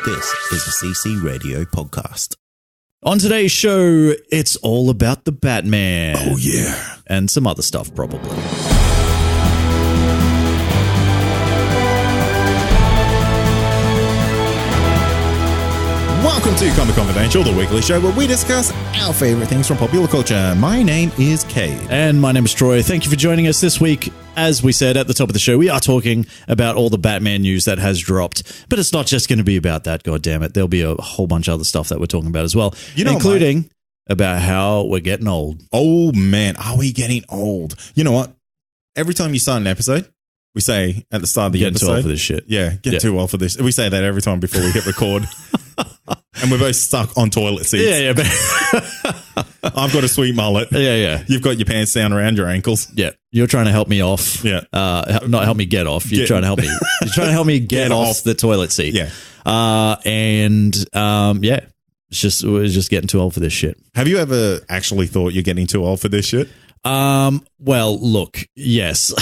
This is the CC Radio Podcast. On today's show, it's all about the Batman. Oh, yeah. And some other stuff, probably. Welcome to Comic Confidential, the weekly show where we discuss our favorite things from popular culture. My name is Cade. And my name is Troy. Thank you for joining us this week. As we said at the top of the show, we are talking about all the Batman news that has dropped. But it's not just going to be about that, goddammit. There'll be a whole bunch of other stuff that we're talking about as well, including about how we're getting old. Oh, man. Are we getting old? You know what? Every time you start an episode, we say at the start of the episode. Getting too old for this shit. Yeah, too old for this. We say that every time before we hit record. And we're both stuck on toilet seats. Yeah. I've got a sweet mullet. Yeah. You've got your pants down around your ankles. Yeah. You're trying to help me off. Yeah. Not help me get off. You're trying to help me. You're trying to help me get off the toilet seat. Yeah. We're just getting too old for this shit. Have you ever actually thought you're getting too old for this shit? Well, look, yes.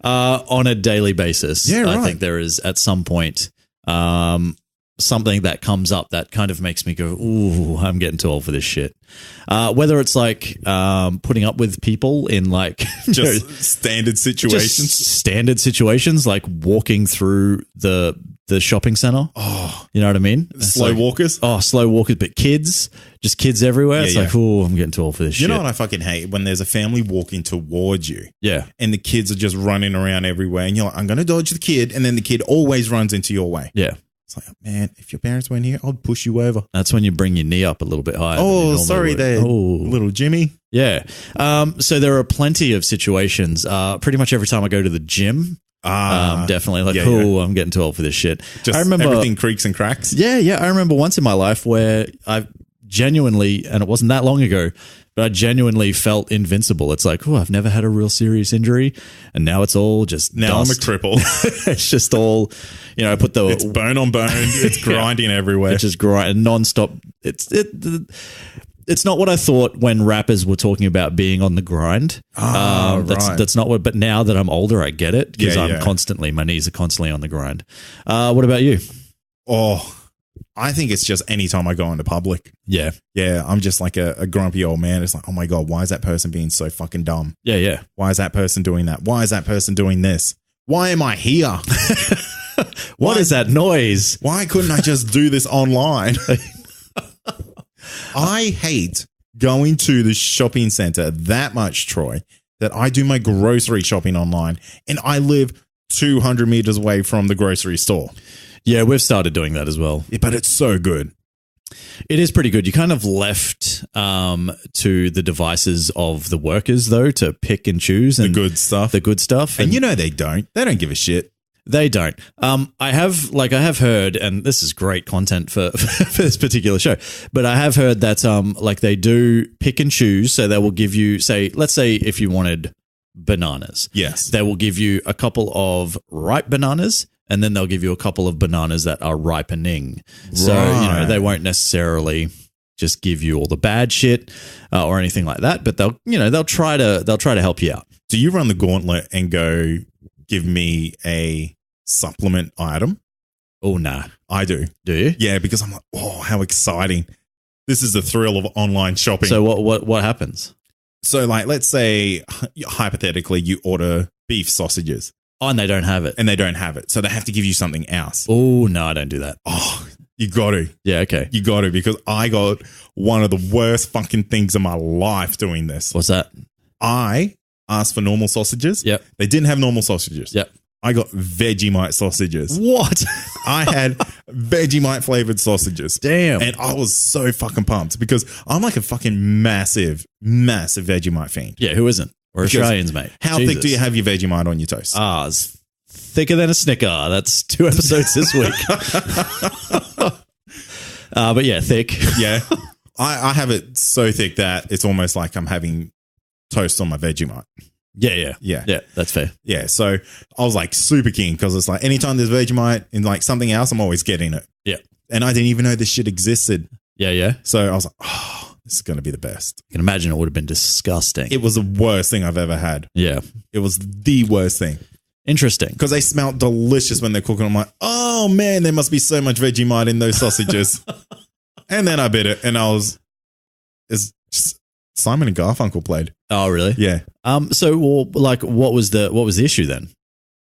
On a daily basis. Yeah, right. I think there is at some point, something that comes up that kind of makes me go, ooh, I'm getting too old for this shit. Whether it's like putting up with people in like standard situations. Standard situations, like walking through the shopping center. Oh, you know what I mean? Slow walkers. Oh, slow walkers, but kids everywhere. It's like, oh, I'm getting too old for this shit. You know what I fucking hate? When there's a family walking towards you. Yeah. And the kids are just running around everywhere. And you're like, I'm going to dodge the kid. And then the kid always runs into your way. Yeah. It's like, man, if your parents weren't here, I'd push you over. That's when you bring your knee up a little bit higher. Oh, sorry there, little Jimmy. Yeah. So there are plenty of situations. Pretty much every time I go to the gym, definitely like, I'm getting too old for this shit. I remember everything creaks and cracks. Yeah. I remember once in my life where I genuinely, and it wasn't that long ago, but I genuinely felt invincible. It's like, I've never had a real serious injury, and now it's all just now dust. I'm a cripple. It's just all, I put the... It's bone on bone. It's grinding everywhere. It's just grinding nonstop. It's not what I thought when rappers were talking about being on the grind. That's not what, but now that I'm older, I get it because my knees are constantly on the grind. What about you? Oh, I think it's just anytime I go into public. Yeah. Yeah. I'm just like a grumpy old man. It's like, oh my God, why is that person being so fucking dumb? Yeah. Why is that person doing that? Why is that person doing this? Why am I here? What is that noise? Why couldn't I just do this online? I hate going to the shopping center that much, Troy, that I do my grocery shopping online and I live 200 meters away from the grocery store. Yeah, we've started doing that as well. But it's so good. It is pretty good. You kind of left to the devices of the workers, though, to pick and choose. And the good stuff. And they don't. They don't give a shit. They don't. I have heard, and this is great content for this particular show, but I have heard that they do pick and choose. So they will give you, let's say if you wanted bananas. Yes. They will give you a couple of ripe bananas, and then they'll give you a couple of bananas that are ripening. Right. So, they won't necessarily just give you all the bad shit or anything like that, but they'll try to help you out. Do you run the gauntlet and go, give me a supplement item? Oh, nah. I do. Do you? Yeah, because I'm like, oh, how exciting. This is the thrill of online shopping. So what happens? So let's say hypothetically you order beef sausages. Oh, and they don't have it. So they have to give you something else. Oh, no, I don't do that. Oh, you got to. Yeah, okay. You got to, because I got one of the worst fucking things in my life doing this. What's that? I asked for normal sausages. Yep. They didn't have normal sausages. Yep. I got Vegemite sausages. What? I had Vegemite flavored sausages. Damn. And I was so fucking pumped because I'm like a fucking massive Vegemite fiend. Yeah, who isn't? We're Australians, mate. How thick do you have your Vegemite on your toast? It's thicker than a Snicker. That's 2 episodes this week. But yeah, thick. Yeah. I have it so thick that it's almost like I'm having toast on my Vegemite. Yeah, that's fair. Yeah, so I was like super keen because it's like anytime there's Vegemite in like something else, I'm always getting it. Yeah. And I didn't even know this shit existed. Yeah. So I was like, oh, this is going to be the best. I can imagine it would have been disgusting. It was the worst thing I've ever had. Yeah. It was the worst thing. Interesting. Because they smell delicious when they're cooking. I'm like, oh oh man, there must be so much Vegemite in those sausages. And then I bit it, and it's just Simon and Garfunkel played. Oh, really? Yeah. So, well, like, what was the issue then?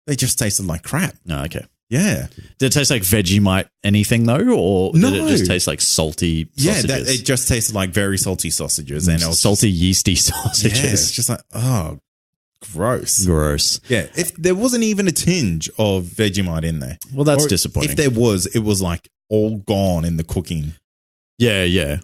They just tasted like crap. Oh, okay. Yeah. Did it taste like Vegemite anything though, or No. did it just taste like salty sausages? Yeah, it just tasted like very salty sausages, and it was salty, yeasty sausages. Yeah, it's just like, oh, gross. Gross. Yeah, if there wasn't even a tinge of Vegemite in there. Well, that's Or disappointing. If there was, it was like all gone in the cooking. Yeah, yeah.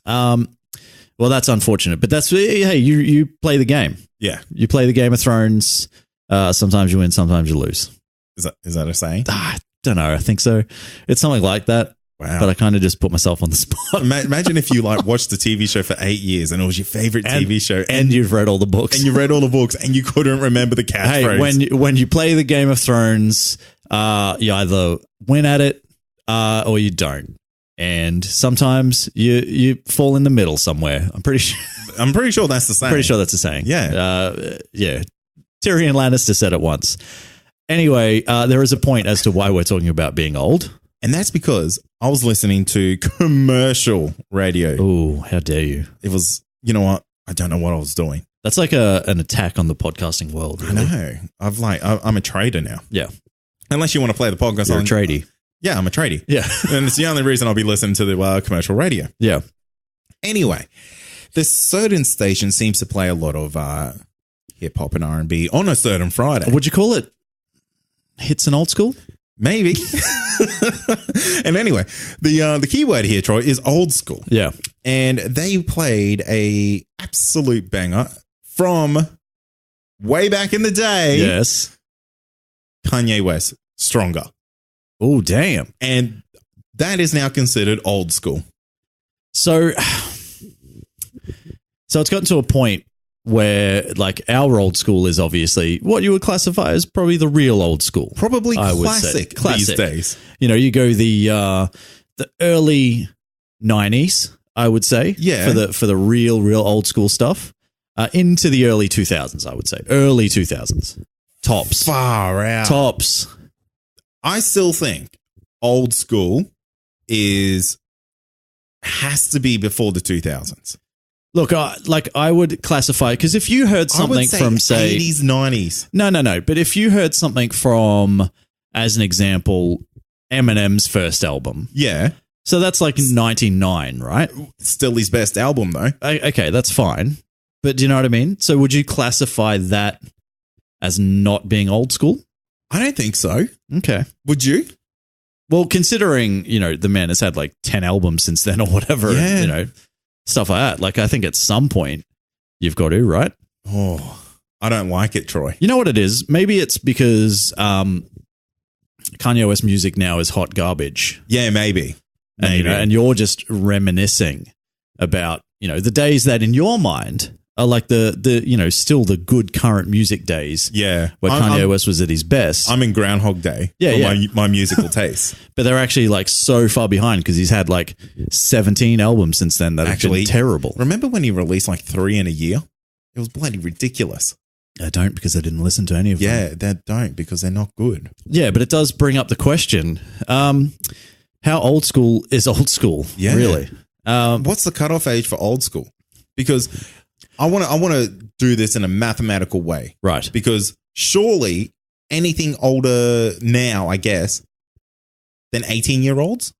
Well, that's unfortunate, but that's, hey, you play the game. Yeah. You play the Game of Thrones. Sometimes you win, sometimes you lose. Is that a saying? I don't know. I think so. It's something like that. Wow. But I kind of just put myself on the spot. Imagine if you like watched the TV show for 8 years and it was your favorite TV show, and you've read all the books, and you read all the books, and you couldn't remember the catchphrase. Hey, when you play the Game of Thrones, you either win at it or you don't. And sometimes you fall in the middle somewhere. I'm pretty sure that's the saying. Pretty sure that's the saying. Yeah. Yeah. Tyrion Lannister said it once. Anyway, there is a point as to why we're talking about being old. And that's because I was listening to commercial radio. Oh, how dare you. It was, you know what? I don't know what I was doing. That's like an attack on the podcasting world. Really. I know. I'm a trader now. Yeah. Unless you want to play the podcast. You're a tradie. Yeah, I'm a tradie. Yeah. And it's the only reason I'll be listening to the commercial radio. Yeah. Anyway, this certain station seems to play a lot of hip hop and R&B on a certain Friday. Would you call it hits and old school? Maybe. And anyway, the keyword here, Troy, is old school. Yeah. And they played a absolute banger from way back in the day. Yes. Kanye West, Stronger. Oh, damn. And that is now considered old school. So it's gotten to a point where, like, our old school is obviously what you would classify as probably the real old school. Probably classic these days. You know, you go the early 90s, I would say. Yeah. For the real old school stuff. Into the early 2000s, I would say. Early 2000s. Tops. Far out. Tops. I still think old school has to be before the 2000s. Look, I would classify, because if you heard something from, say, 80s, 90s. No. But if you heard something from, as an example, Eminem's first album. Yeah. So that's like 99, right? Still his best album, though. Okay, that's fine. But do you know what I mean? So would you classify that as not being old school? I don't think so. Okay. Would you? Well, considering, you know, the man has had like 10 albums since then or whatever, Yeah. you know, stuff like that. Like, I think at some point you've got to, right? Oh, I don't like it, Troy. You know what it is? Maybe it's because Kanye West music now is hot garbage. Yeah, maybe. And, you know, and you're just reminiscing about, you know, the days that in your mind are like the you know, still the good current music days. Yeah. Where Kanye West was at his best. I'm in Groundhog Day for my musical taste. But they're actually like so far behind because he's had like 17 albums since then that have been terrible. Remember when he released like 3 in a year? It was bloody ridiculous. I don't, because I didn't listen to any of them. Yeah, they don't, because they're not good. Yeah, but it does bring up the question, how old school is old school? Yeah. Really? What's the cutoff age for old school? Because I want to do this in a mathematical way. Right. Because surely anything older now, I guess, than 18-year-olds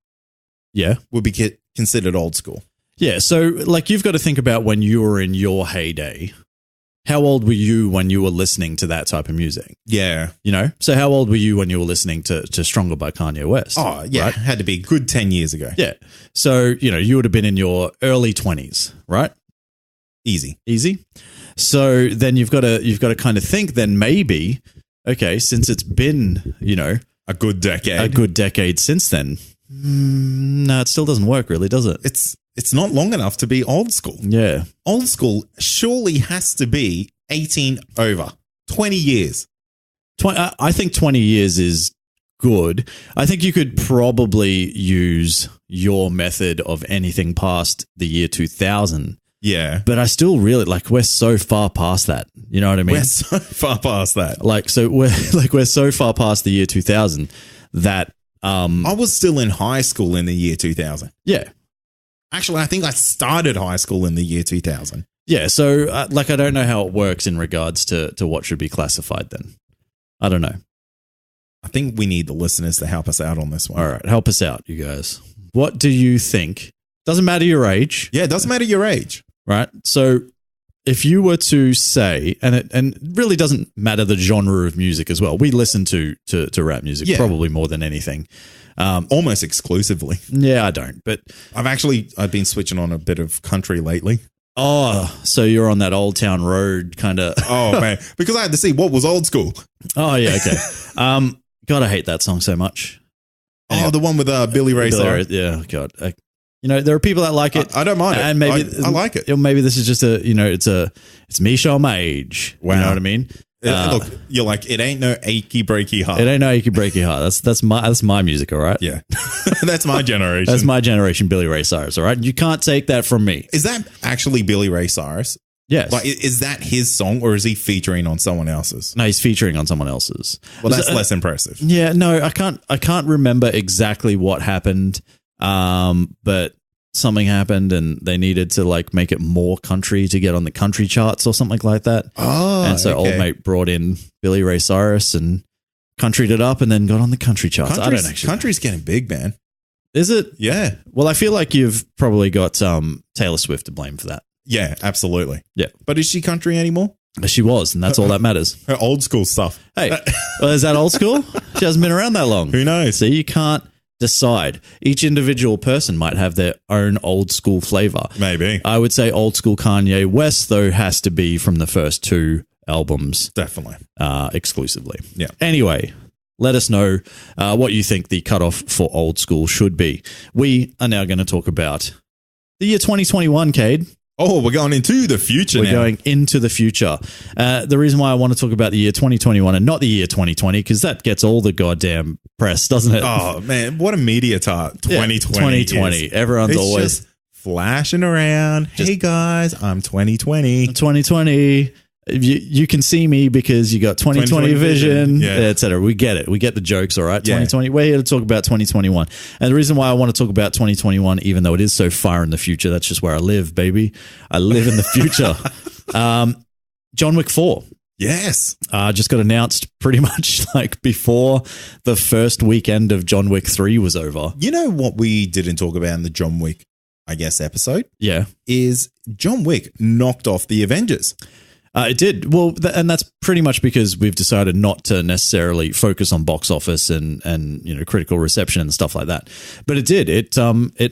would be considered old school. Yeah, so like you've got to think about when you were in your heyday. How old were you when you were listening to that type of music? Yeah. You know? So how old were you when you were listening to Stronger by Kanye West? Oh, yeah. Right? Had to be a good 10 years ago. Yeah. So, you know, you would have been in your early 20s, right? Easy. So then you've got to kind of think then maybe, okay, since it's been, you know, a good decade since then, no, it still doesn't work really, does it? It's not long enough to be old school. Yeah. Old school surely has to be 18 over. 20 years. I think 20 years is good. I think you could probably use your method of anything past the year 2000. Yeah. But I still really, like, we're so far past that. You know what I mean? We're so far past that. Like, so we're so far past the year 2000 that I was still in high school in the year 2000. Yeah. Actually, I think I started high school in the year 2000. Yeah. So, I don't know how it works in regards to what should be classified then. I don't know. I think we need the listeners to help us out on this one. All right. Help us out, you guys. What do you think? Doesn't matter your age. Yeah, it doesn't matter your age. Right. So, if you were to say, and it really doesn't matter the genre of music as well. We listen to rap music probably more than anything. Almost exclusively. Yeah, I don't. But I've been switching on a bit of country lately. Oh, so you're on that Old Town Road kind of. Oh, man. Because I had to see what was old school. Oh, yeah. Okay. God, I hate that song so much. Oh, the one with Billy Ray Cyrus. Yeah, God. There are people that like it. I don't mind it. And maybe I like it. Maybe this is just it's me show my age. Wow. You know what I mean? Look, you're like, it ain't no achy breaky heart. It ain't no achy breaky heart. That's my music, all right? Yeah. That's my generation. That's my generation, Billy Ray Cyrus, all right? You can't take that from me. Is that actually Billy Ray Cyrus? Yes. Like, is that his song or is he featuring on someone else's? No, he's featuring on someone else's. Well, that's less impressive. Yeah, no, I can't remember exactly what happened. But something happened and they needed to like make it more country to get on the country charts or something like that. Oh, and so Old Mate brought in Billy Ray Cyrus and countryed it up and then got on the country charts. I don't actually. Country's getting big, man. Is it? Yeah. Well, I feel like you've probably got Taylor Swift to blame for that. Yeah, absolutely. Yeah. But is she country anymore? She was, and that's all that matters. Her old school stuff. Hey, is that old school? She hasn't been around that long. Who knows? So you can't decide. Each individual person might have their own old school flavor. Maybe. I would say old school Kanye West, though, has to be from the first two albums. Definitely. Exclusively. Yeah. Anyway, let us know what you think the cutoff for old school should be. We are now going to talk about the year 2021, Cade. Oh, we're going into the future now. We're going into the future. The reason why I want to talk about the year 2021 and not the year 2020, because that gets all the goddamn press, doesn't it? Oh, man. What a media tart 2020 2020. is. Everyone's it's always just flashing around. Hey, guys, I'm 2020. 2020. You can see me because you got 2020 vision, etc. We get it. We get the jokes, all right? 2020. We're here to talk about 2021. And the reason why I want to talk about 2021, even though it is so far in the future, that's just where I live, baby. I live in the future. John Wick 4. Yes. Just got announced pretty much like before the first weekend of John Wick 3 was over. You know what we didn't talk about in the John Wick, I guess, episode? Yeah. Is John Wick knocked off the Avengers. It did. Well, and that's pretty much because we've decided not to necessarily focus on box office and critical reception and stuff like that. But it did. It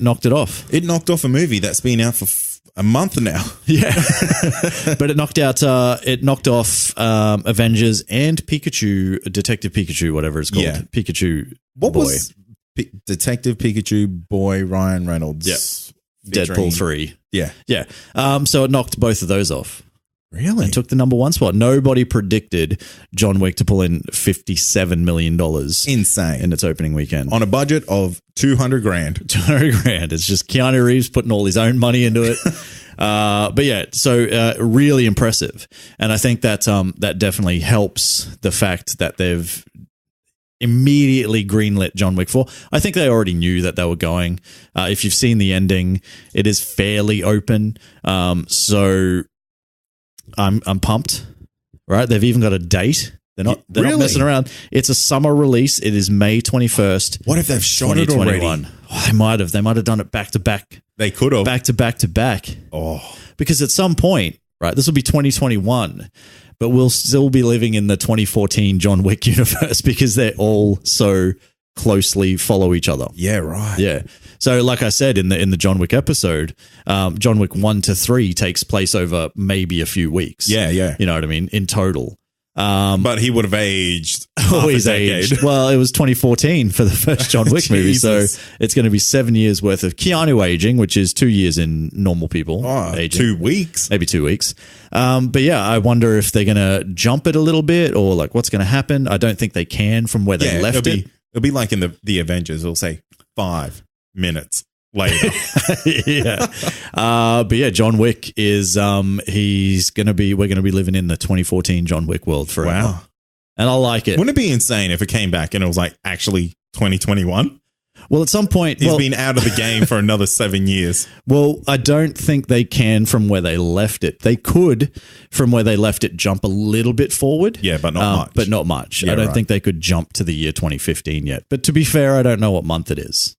knocked it off. It knocked off a movie that's been out for a month now. Yeah. But it knocked off Avengers and Pikachu, Detective Pikachu, whatever it's called. Yeah. Pikachu What boy. was Detective Pikachu boy Ryan Reynolds? Yep. Deadpool 3. Yeah. Yeah. So it knocked both of those off. Really? And took the number one spot. Nobody predicted John Wick to pull in $57 million. Insane. In its opening weekend. On a budget of $200,000. $200,000. It's just Keanu Reeves putting all his own money into it. But yeah, so really impressive. And I think that that definitely helps the fact that they've immediately greenlit John Wick 4. I think they already knew that they were going. If you've seen the ending, it is fairly open. So I'm pumped, right? They've even got a date. They're not messing around. It's a summer release. It is May 21st. What if they've shot it already? Oh, they might have. They might have done it back to back. They could have. Back to back to back. Oh. Because at some point, right, this will be 2021, but we'll still be living in the 2014 John Wick universe because they're all so closely follow each other. Yeah, right. Yeah. So like I said in the John Wick episode, John Wick 1 to 3 takes place over maybe a few weeks. Yeah, yeah. You know what I mean? In total. But he would have aged. He's aged. Well, it was 2014 for the first John Wick movie. So it's going to be 7 years worth of Keanu aging, which is 2 years in normal people aging. 2 weeks. Maybe 2 weeks. But yeah, I wonder if they're going to jump it a little bit or like what's going to happen. I don't think they can from where they left it. It'll be like in the Avengers. It'll say 5 minutes later. Yeah. But yeah, John Wick is we're going to be living in the 2014 John Wick world forever. Wow. And I like it. Wouldn't it be insane if it came back and it was like actually 2021. Well, at some point, He's been out of the game for another 7 years. Well, I don't think they can from where they left it. They could, from where they left it, jump a little bit forward. Yeah, but not much. But not much. Yeah, I don't right. think they could jump to the year 2015 yet. But to be fair, I don't know what month it is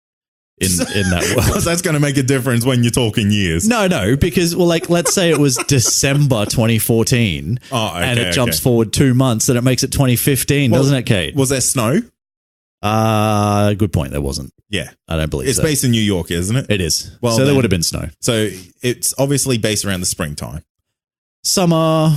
in that world. Because that's going to make a difference when you're talking years. No, because, well, like, let's say it was December 2014 and it jumps forward 2 months, then it makes it 2015, doesn't it, Kate? Was there snow? Good point. There wasn't. Yeah. I don't believe it's based in New York, isn't it? It is. Well, so there would have been snow. So it's obviously based around the springtime. Summer,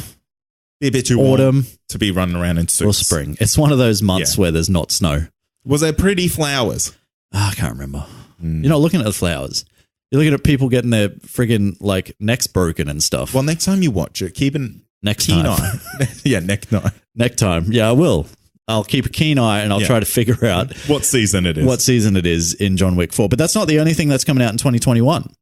Be a bit too autumn, warm to be running around in suits. or spring. It's one of those months where there's not snow. Was there pretty flowers? I can't remember. You're not looking at the flowers. You're looking at people getting their friggin' like necks broken and stuff. Well, next time you watch it, keep an next keen time. eye. Yeah, Next time. Yeah, I will. I'll keep a keen eye and I'll try to figure out what season it is. What season it is in John Wick 4. But that's not the only thing that's coming out in 2021.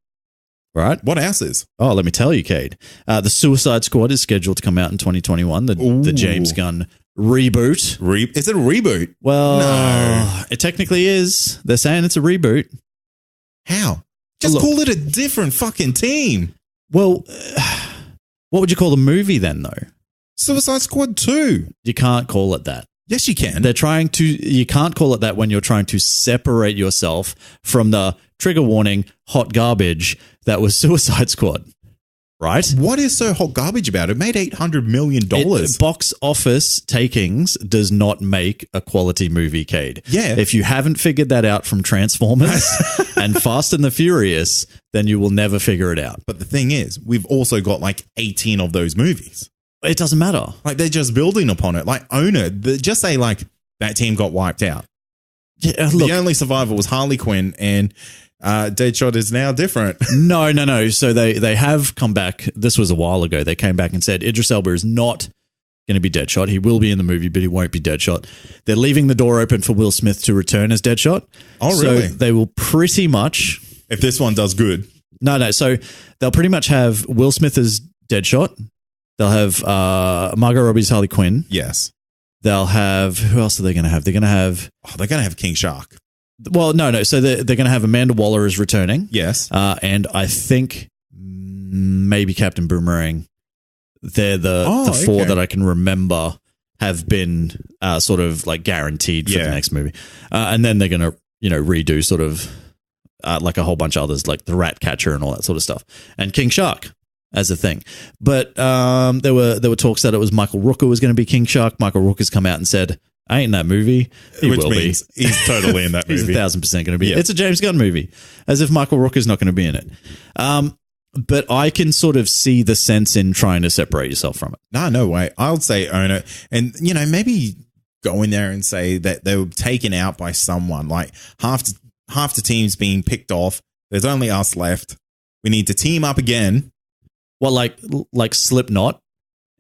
Right? What else is? Oh, let me tell you, Cade. The Suicide Squad is scheduled to come out in 2021. The James Gunn reboot. Is it a reboot? Well, no. It technically is. They're saying it's a reboot. How? Just call it a different fucking team. Well, what would you call the movie then, though? Suicide Squad 2. You can't call it that. Yes, you can. You can't call it that when you're trying to separate yourself from the trigger warning hot garbage that was Suicide Squad. Right? What is so hot garbage about it? It made $800 million. Box office takings does not make a quality movie, Cade. Yeah. If you haven't figured that out from Transformers and Fast and the Furious, then you will never figure it out. But the thing is, we've also got like 18 of those movies. It doesn't matter. Like, they're just building upon it. Like, own it. Just say, like, that team got wiped out. Yeah, look, the only survivor was Harley Quinn, and Deadshot is now different. No. So they have come back. This was a while ago. They came back and said Idris Elba is not going to be Deadshot. He will be in the movie, but he won't be Deadshot. They're leaving the door open for Will Smith to return as Deadshot. Oh, really? So they will pretty much... If this one does good. No. So they'll pretty much have Will Smith as Deadshot. They'll have Margot Robbie's Harley Quinn. Yes. They'll have... Who else are they going to have? They're going to have... Oh, they're going to have King Shark. Well, no. So they're going to have Amanda Waller as returning. Yes. And I think maybe Captain Boomerang. They're the four that I can remember have been sort of like guaranteed for the next movie. And then they're going to, redo sort of like a whole bunch of others, like the Rat Catcher and all that sort of stuff. And King Shark as a thing. But there were talks that it was Michael Rooker was going to be King Shark. Michael Rooker's come out and said, I ain't in that movie. Which means he's totally in that movie. He's 1,000% going to be. Yeah. It's a James Gunn movie, as if Michael Rooker's not going to be in it. But I can sort of see the sense in trying to separate yourself from it. No way. I'll say own it. And, maybe go in there and say that they were taken out by someone. Like half the team's being picked off. There's only us left. We need to team up again. Well, like Slipknot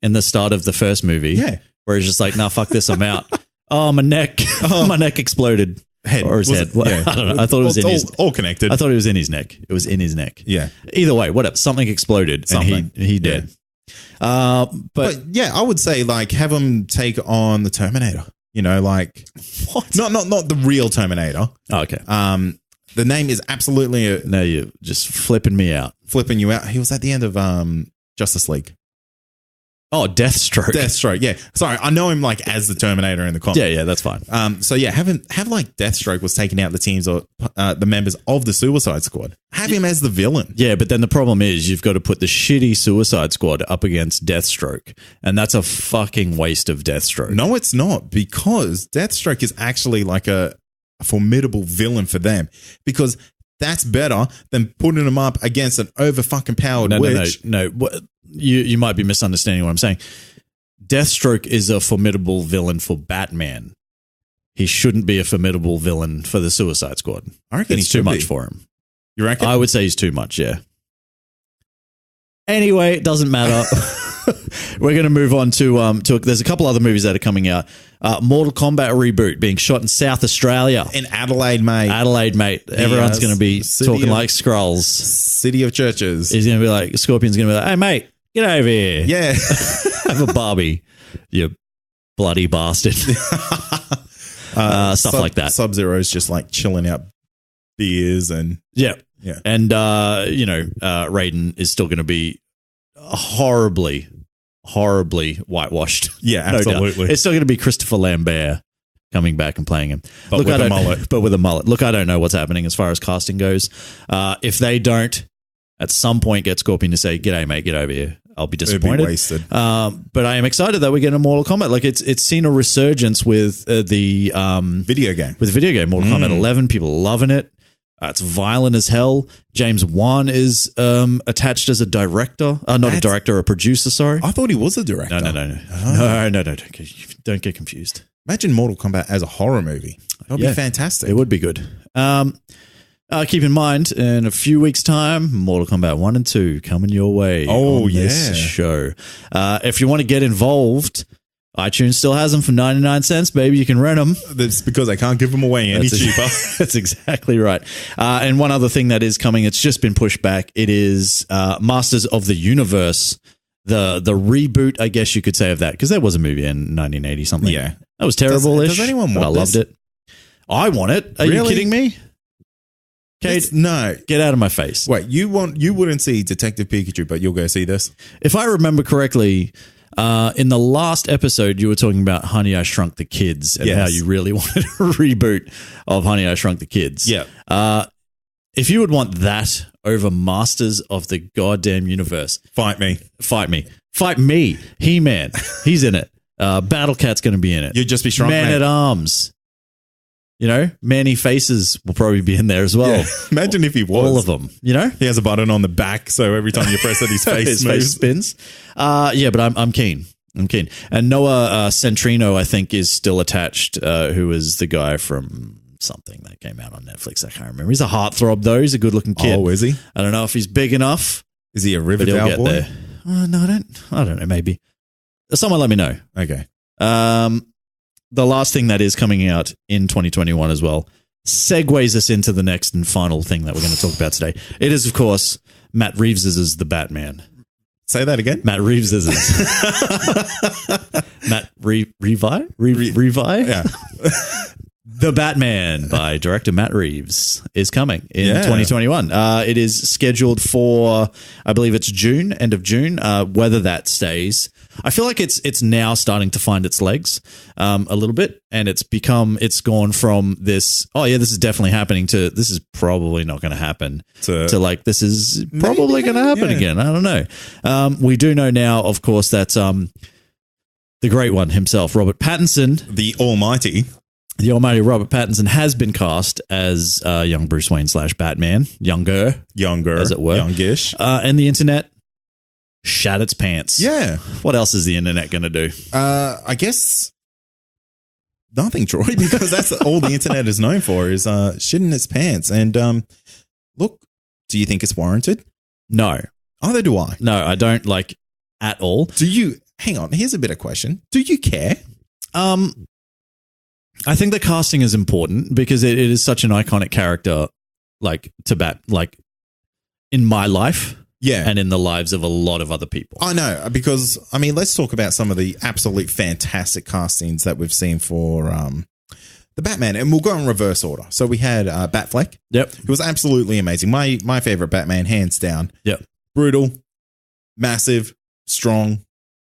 in the start of the first movie. Yeah. Where he's just like, nah, fuck this, I'm out. Oh, my neck. My neck exploded. Or his head. Yeah. I don't know. I thought it was in his... all connected. I thought it was in his neck. It was in his neck. Yeah. Either way, whatever. Something exploded and he did. But yeah, I would say like have him take on the Terminator. Like what? Not the real Terminator. Oh, okay. The name is absolutely no, you're just flipping me out. Flipping you out. He was at the end of Justice League. Oh, Deathstroke. Yeah. Sorry, I know him like as the Terminator in the comics. Yeah, that's fine. So yeah, have like Deathstroke was taking out the teams or the members of the Suicide Squad. Have him as the villain. Yeah, but then the problem is you've got to put the shitty Suicide Squad up against Deathstroke, and that's a fucking waste of Deathstroke. No, it's not, because Deathstroke is actually like a formidable villain for them, because that's better than putting him up against an over fucking powered witch. No. You might be misunderstanding what I'm saying. Deathstroke is a formidable villain for Batman. He shouldn't be a formidable villain for the Suicide Squad. I reckon it's too much for him. You reckon? I would say he's too much, yeah. Anyway, it doesn't matter. We're going to move on to there's a couple other movies that are coming out. Mortal Kombat reboot being shot in South Australia. In Adelaide, mate. Everyone's going to be talking like Skrulls. City of churches. He's going to be like, Scorpion's going to be like, hey, mate, get over here. Yeah. Have a Barbie, you bloody bastard. stuff like that. Sub-Zero's just like chilling out beers and Yeah. And, Raiden is still going to be horribly whitewashed. Yeah, No doubt. absolutely. It's still going to be Christopher Lambert coming back and playing him. But with a mullet. But with a mullet. Look, I don't know what's happening as far as casting goes. If they don't at some point get Scorpion to say, "G'day, mate, get over here," I'll be disappointed. It'd be wasted. But I am excited that we're getting a Mortal Kombat. Like it's seen a resurgence with the Video game. with video game Mortal Kombat 11. People loving it. It's violent as hell. James Wan is attached as a director, not a director, a producer. Sorry, I thought he was a director. No. Don't get confused. Imagine Mortal Kombat as a horror movie. That would be fantastic. It would be good. Keep in mind, in a few weeks' time, Mortal Kombat 1 and 2 coming your way on this show. If you want to get involved, iTunes still has them for 99 cents, baby. You can rent them. That's because I can't give them away any cheaper. That's exactly right. And one other thing that is coming, it's just been pushed back. It is Masters of the Universe, the reboot, I guess you could say, of that, because there was a movie in 1980 something. Yeah. That was terrible-ish. Does anyone want I loved it. I want it. Are you kidding me? Kate, no. Get out of my face. Wait, you wouldn't see Detective Pikachu, but you'll go see this? If I remember correctly, in the last episode, you were talking about Honey, I Shrunk the Kids and how you really wanted a reboot of Honey, I Shrunk the Kids. Yeah. If you would want that over Masters of the goddamn Universe, fight me. Fight me. He-Man. He's in it. Battle Cat's going to be in it. You'd just be Shrunk Man at Arms. You know, Manny Faces will probably be in there as well. Yeah. Imagine if he was. All of them, you know? He has a button on the back, so every time you press it, his face his moves. face spins. But I'm keen. And Noah Centrino, I think, is still attached, who is the guy from something that came out on Netflix. I can't remember. He's a heartthrob, though. He's a good-looking kid. Oh, is he? I don't know if he's big enough. Is he a Riverdale boy? There. No, I don't know. Maybe. Someone let me know. Okay. The last thing that is coming out in 2021 as well segues us into the next and final thing that we're going to talk about today. It is, of course, Matt Reeves' The Batman. Say that again? Matt Reeves' Matt Reevi? Yeah. The Batman by director Matt Reeves is coming in 2021. It is scheduled for, I believe it's June, end of June. Whether that stays, I feel like it's now starting to find its legs a little bit, and it's gone from this, this is definitely happening, to this is probably not going to happen, to like this is probably going to happen again. I don't know. We do know now, of course, that the great one himself, Robert Pattinson, the almighty Robert Pattinson, has been cast as young Bruce Wayne / Batman, younger, as it were, youngish, and the internet shat its pants. Yeah. What else is the internet going to do? I guess nothing, Troy, because that's all the internet is known for, is shitting its pants. And look, do you think it's warranted? No. Either do I. No, I don't, like, at all. Do you? Hang on. Here's a bit of question. Do you care? I think the casting is important because it is such an iconic character, like, in my life. Yeah. And in the lives of a lot of other people. I know, because, I mean, let's talk about some of the absolute fantastic castings that we've seen for the Batman, and we'll go in reverse order. So we had Batfleck. Yep. Who was absolutely amazing. My favorite Batman, hands down. Yep. Brutal, massive, strong.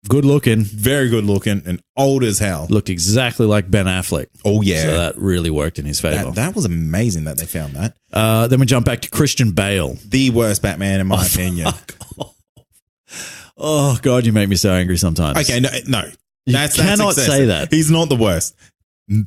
Good looking. Very good looking, and old as hell. Looked exactly like Ben Affleck. Oh, yeah. So that really worked in his favor. That was amazing that they found that. Then we jump back to Christian Bale. The worst Batman, in my opinion. Oh, God, you make me so angry sometimes. Okay, no. You cannot say that. He's not the worst.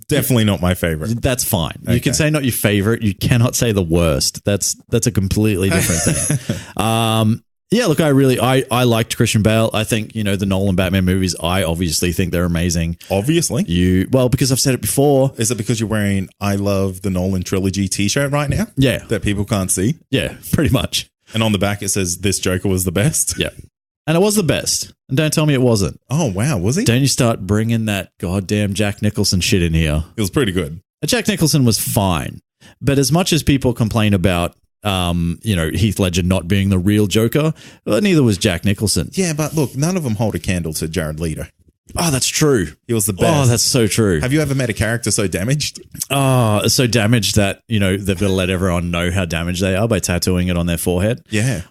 Definitely not my favorite. That's fine. Okay. You can say not your favorite. You cannot say the worst. That's a completely different thing. Yeah, look, I liked Christian Bale. I think, the Nolan Batman movies, I obviously think they're amazing. Obviously. Because I've said it before. Is it because you're wearing I Love the Nolan Trilogy t-shirt right now? Yeah. That people can't see? Yeah, pretty much. And on the back it says, this Joker was the best? Yeah. And it was the best. And don't tell me it wasn't. Oh, wow. Was he? Don't you start bringing that goddamn Jack Nicholson shit in here. It was pretty good. Jack Nicholson was fine. But as much as people complain about Heath Ledger not being the real Joker, neither was Jack Nicholson. Yeah, but look, none of them hold a candle to Jared Leto. Oh, that's true. He was the best. Oh, that's so true. Have you ever met a character so damaged? Oh, so damaged that, they've got to let everyone know how damaged they are by tattooing it on their forehead. Yeah.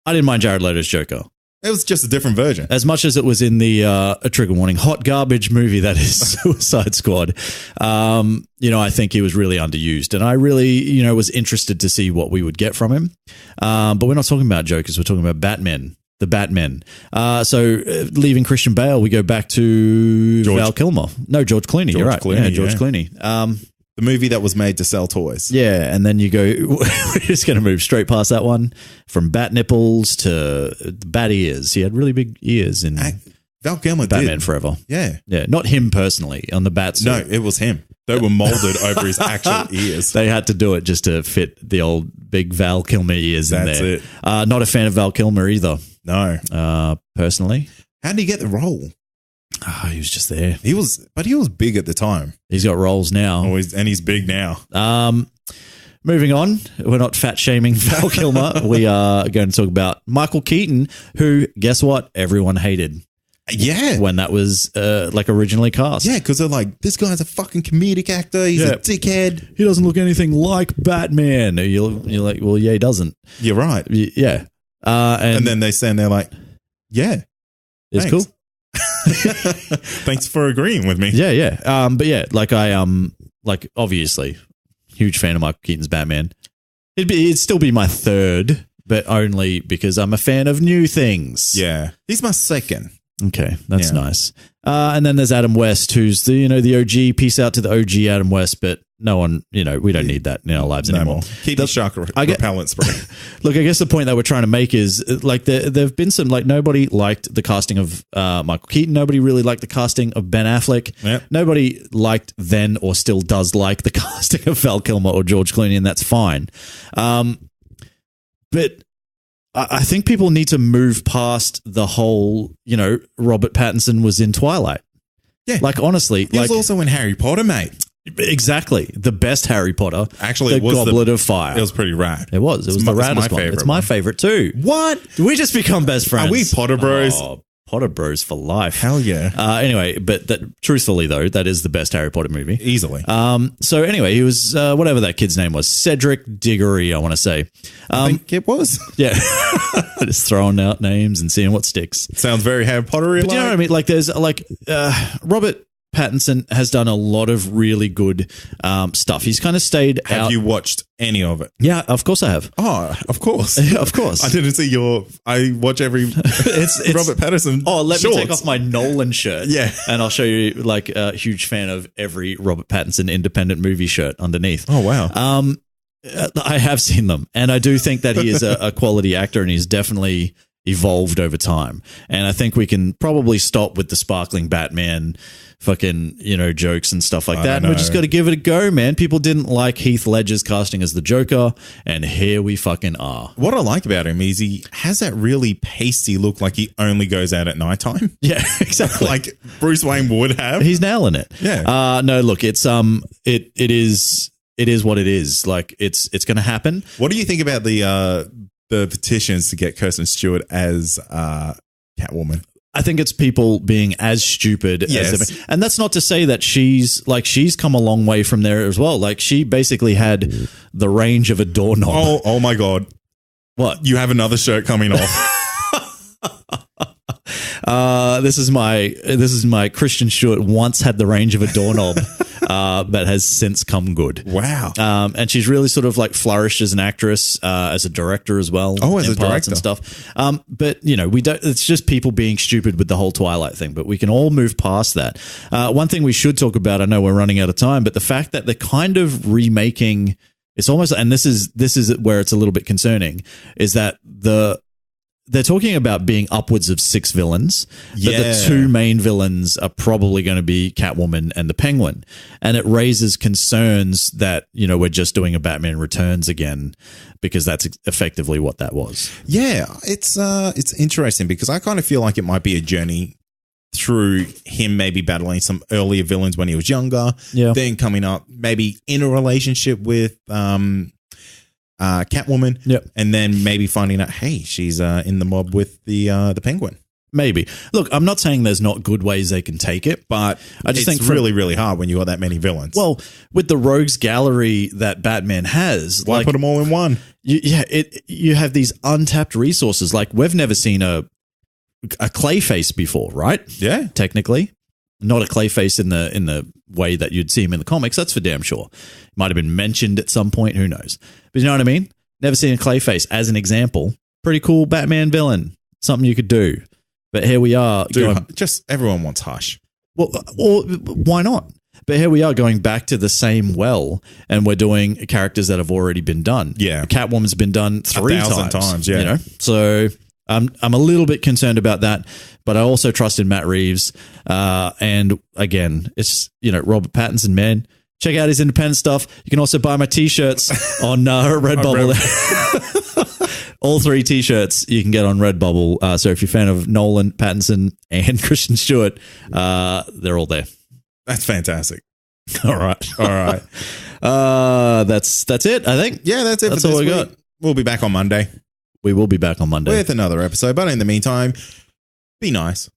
I didn't mind Jared Leto's Joker. It was just a different version. As much as it was in the a trigger warning, hot garbage movie that is Suicide Squad, I think he was really underused. And I really, was interested to see what we would get from him. But we're not talking about Jokers. We're talking about Batman. The Batman. So leaving Christian Bale, we go back to Val Kilmer. No, George Clooney. You're right. Clooney, George Clooney. The movie that was made to sell toys. Yeah, and then you go, we're just going to move straight past that one, from bat nipples to bat ears. He had really big ears in Val Kilmer Batman did. Forever. Yeah. Yeah, not him personally on the bat suit. No, it was him. They were molded over his actual ears. They had to do it just to fit the old big Val Kilmer ears in there. That's it. Not a fan of Val Kilmer either. No. Personally. How did he get the role? Oh, he was just there. He was big at the time. He's got roles now. And he's big now. Moving on, we're not fat shaming Val Kilmer. We are going to talk about Michael Keaton, who, guess what? Everyone hated. Yeah. When that was originally cast. Yeah, because they're like, this guy's a fucking comedic actor. He's a dickhead. He doesn't look anything like Batman. You're like, well, yeah, he doesn't. You're right. Yeah. And then they stand there like, yeah. It's thanks. cool. Thanks for agreeing with me. Yeah, yeah. But yeah, obviously, huge fan of Michael Keaton's Batman. It'd still be my third, but only because I'm a fan of new things. Yeah. He's my second. Okay, that's nice. And then there's Adam West, who's the OG. Peace out to the OG Adam West, but no one, we don't need that in our lives anymore. More. Keep the shark repellent spray. Look, I guess the point that we're trying to make is there've been some nobody liked the casting of Michael Keaton. Nobody really liked the casting of Ben Affleck. Yep. Nobody liked then or still does like the casting of Val Kilmer or George Clooney, and that's fine. But I think people need to move past the whole, Robert Pattinson was in Twilight. Yeah. Honestly. He was also in Harry Potter, mate. Exactly. The best Harry Potter. Actually, it was Goblet of Fire. It was pretty rad. It was. It was the raddest one. It's my favorite too. What? We just become best friends. Are we Potter bros? Oh, Potter bros for life. Hell yeah. Anyway, but truthfully though, that is the best Harry Potter movie. Easily. So anyway, he was whatever that kid's name was, Cedric Diggory, I want to say. I think it was. Yeah. Just throwing out names and seeing what sticks. Sounds very Harry Potter-y. But you know what I mean? There's Robert Pattinson has done a lot of really good stuff. He's kind of stayed out. Have you watched any of it? Yeah, of course I have. Oh, of course. Yeah, of course. I didn't see I watch every it's Robert Pattinson. Oh, let shorts. me take off my Nolan shirt. Yeah. And I'll show you a huge fan of every Robert Pattinson independent movie shirt underneath. Oh, wow. I have seen them, and I do think that he is a quality actor, and he's definitely evolved over time. And I think we can probably stop with the sparkling Batman fucking, jokes and stuff like that. And we just got to give it a go, man. People didn't like Heath Ledger's casting as the Joker, and here we fucking are. What I like about him is he has that really pasty look, like he only goes out at nighttime. Yeah, exactly. Like Bruce Wayne would have. He's nailing it. Yeah. No, look, it's it is what it is. It's going to happen. What do you think about the petitions to get Kirsten Stewart as Catwoman? I think it's people being as stupid as them. And that's not to say that she's come a long way from there as well. She basically had the range of a doorknob. Oh my God. What? You have another shirt coming off. This is my Christian Stewart once had the range of a doorknob, but has since come good. Wow. And she's really sort of flourished as an actress, as a director as well. Oh, as a director and stuff. But we don't. It's just people being stupid with the whole Twilight thing. But we can all move past that. One thing we should talk about. I know we're running out of time, but the fact that they're kind of remaking. It's almost, and this is where it's a little bit concerning, is that they're talking about being upwards of 6 villains, but the 2 main villains are probably going to be Catwoman and the Penguin. And it raises concerns that, we're just doing a Batman Returns again, because that's effectively what that was. Yeah, it's interesting because I kind of feel like it might be a journey through him maybe battling some earlier villains when he was younger, then coming up maybe in a relationship with Catwoman, yep. and then maybe finding out, hey, she's in the mob with the Penguin. Maybe. Look, I'm not saying there's not good ways they can take it, But I just it's think really, really hard when you got that many villains. well, with the rogues gallery that Batman has, why put them all in one? you have these untapped resources. Like, we've never seen a Clayface before, right? Yeah. Technically, not a Clayface in the way that you'd see him in the comics. That's for damn sure. Might have been mentioned at some point. Who knows? But you know what I mean? Never seen a Clayface as an example. Pretty cool Batman villain. Something you could do. But here we are. Just everyone wants Hush. Well, or why not? But here we are going back to the same well, and we're doing characters that have already been done. Yeah. Catwoman's been done 1,000 times. Yeah. You know? So I'm a little bit concerned about that, but I also trust in Matt Reeves. And again, it's, Robert Pattinson, man. Check out his independent stuff. You can also buy my T-shirts on Redbubble. All 3 T-shirts you can get on Redbubble. So if you're a fan of Nolan, Pattinson, and Christian Stewart, they're all there. That's fantastic. All right. That's it, I think. Yeah, that's it. That's for all this we week. got. We'll be back on Monday We will be back on Monday. with another episode. But in the meantime, be nice.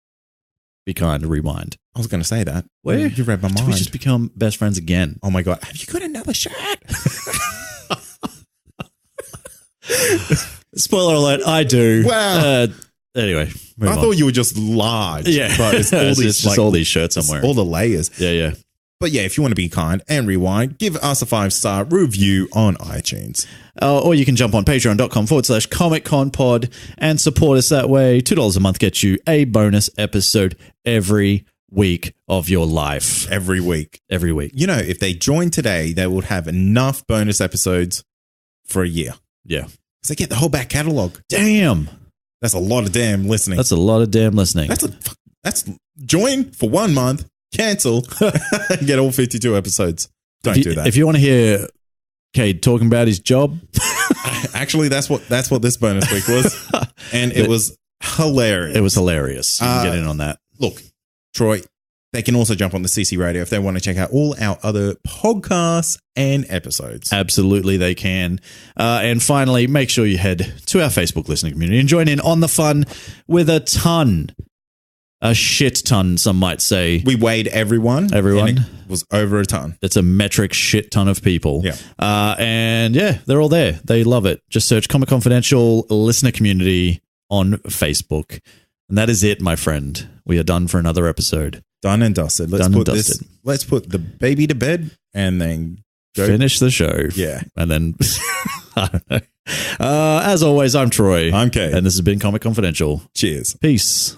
Be kind, rewind. I was going to say that. Where? You read my mind. We just become best friends again. Oh my God. Have you got another shot? Spoiler alert, I do. Wow. Anyway, I thought you were just large. Yeah. But it's all these, just all these shirts I'm wearing. all the layers. Yeah. But yeah, if you want to be kind and rewind, give us a 5-star review on iTunes. Or you can jump on patreon.com/ComicConPod and support us that way. $2 a month gets you a bonus episode every week of your life. Every week. If they join today, they would have enough bonus episodes for a year. Yeah. Because they get the whole back catalog. Damn. That's a lot of damn listening. That's a lot of damn listening. That's join for 1 month, cancel, and get all 52 episodes. Don't do that. If you want to hear Cade talking about his job, actually, that's what this bonus week was, and it was hilarious. It was hilarious. You can get in on that. Look, Troy, they can also jump on the CC Radio if they want to check out all our other podcasts and episodes. Absolutely, they can. And finally, make sure you head to our Facebook listening community and join in on the fun with a shit ton, some might say. We weighed everyone. And it was over a ton. It's a metric shit ton of people. Yeah. And yeah, they're all there. They love it. Just search Comic Confidential Listener Community on Facebook. And that is it, my friend. We are done for another episode. Done and dusted. Let's put the baby to bed and then go finish the show. Yeah. And then, I don't know. As always, I'm Troy. I'm Kate. And this has been Comic Confidential. Cheers. Peace.